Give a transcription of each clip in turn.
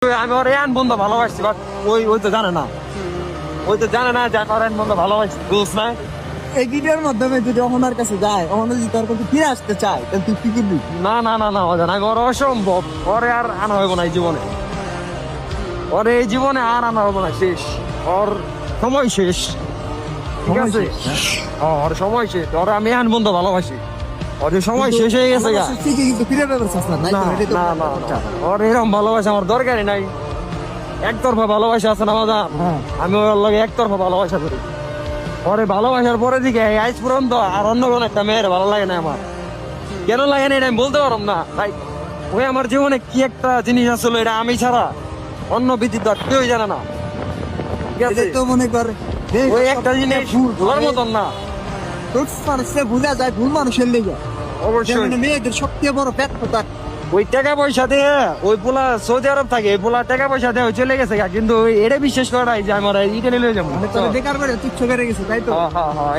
আমি ওর এন বন্ধু ভালোবাসছি, বাট ওই তো জানে না, যে আমার এন বন্ধু ভালোবাসছি, বুঝছ না? এই ভিডিওর মাধ্যমে যদি অহনার কাছে যায়, অহনা যদি তার কাছে ফিরে আসতে চায়, তাহলে তুই কি করবি? না ও জানা, ওর অসম্ভব, ওরে আর আনা হইব না এই জীবনে, ওরে এই জীবনে আর আনা হইব না, শেষ, ওর সময় শেষ, ঠিক আছে? ওর সময় শেষ, ওর আমি এন বন্ধু ভালোবাসি, ওর সময় শেষ হয়ে গেছে গা। ঠিকই, কিন্তু ফিরে পেতে চাস না, নাই তো? এটাই তো না, ওর এরকম ভালোবাসা আমার দরকারই নাই, একতরফা ভালোবাসা আছে না বাবা, আমি ওর লগে একতরফা ভালোবাসা করি, ওরে ভালোবাসার পরে দিকে আজ পর্যন্ত আর অন্য কোনো একটা মেয়ের ভালো লাগে না আমার, কেন লাগে না এটা আমি বলতে পারলাম না ভাই। ওই আমার জীবনে কি একটা জিনিস আসলে, এটা আমি ছাড়া অন্য বিদ্যুৎ কেউ জানে না, ঠিক আছে? এটাই তো মনে কর, ওই একটা জিনিস ভুলার মতন না, মানুষে ভুলা যায়, ভুল মানুষের লেগে। অবশ্যই। যেমন মেয়েদের সবচেয়ে বড় ব্যর্থতা, ওই টাকা পয়সা দিয়ে ওই পোলা সৌদি আরব থাকে, এই পোলা টাকা পয়সা দিয়ে ওই চলে গেছে গা, কিন্তু এটা বিশ্বাস করা নাই যে আমার ইটালি লয়ে যাবো। মানে তোর বেকার করে তুচ্ছ করে গেছে, তাই তো?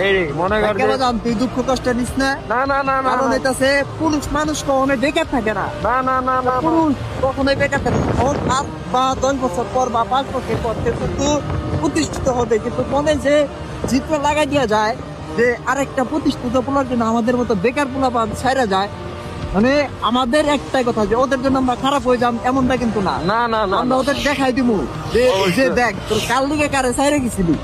এই রে, মনে কর যে- কেন জান তুই দুঃখ কষ্ট নিস না? না কারণ এটাছে পুরুষ মানুষ কখনোই বেকার থাকে না। না পুরুষ কখনোই বেকার থাকে না। ওর 8 বা 10 বছর পর বা 5 বছর পর সে কিন্তু প্রতিষ্ঠিত হবে, কিন্তু মনে যে চিত্র লাগাই দেওয়া যায় যে আরেকটা প্রতিষ্ঠিত পোলার জন্য আমাদের মতো বেকার পোলা পান ছাইরা যায়, মানে আমাদের একটাই কথা যে ওদের জন্য আমরা খারাপ হয়ে যাম এমনটা কিন্তু না। না আমরা ওদের দেখাই দিব যে যে দেখ তোর কাল দিকে কারে ছাইরা গেছিলি,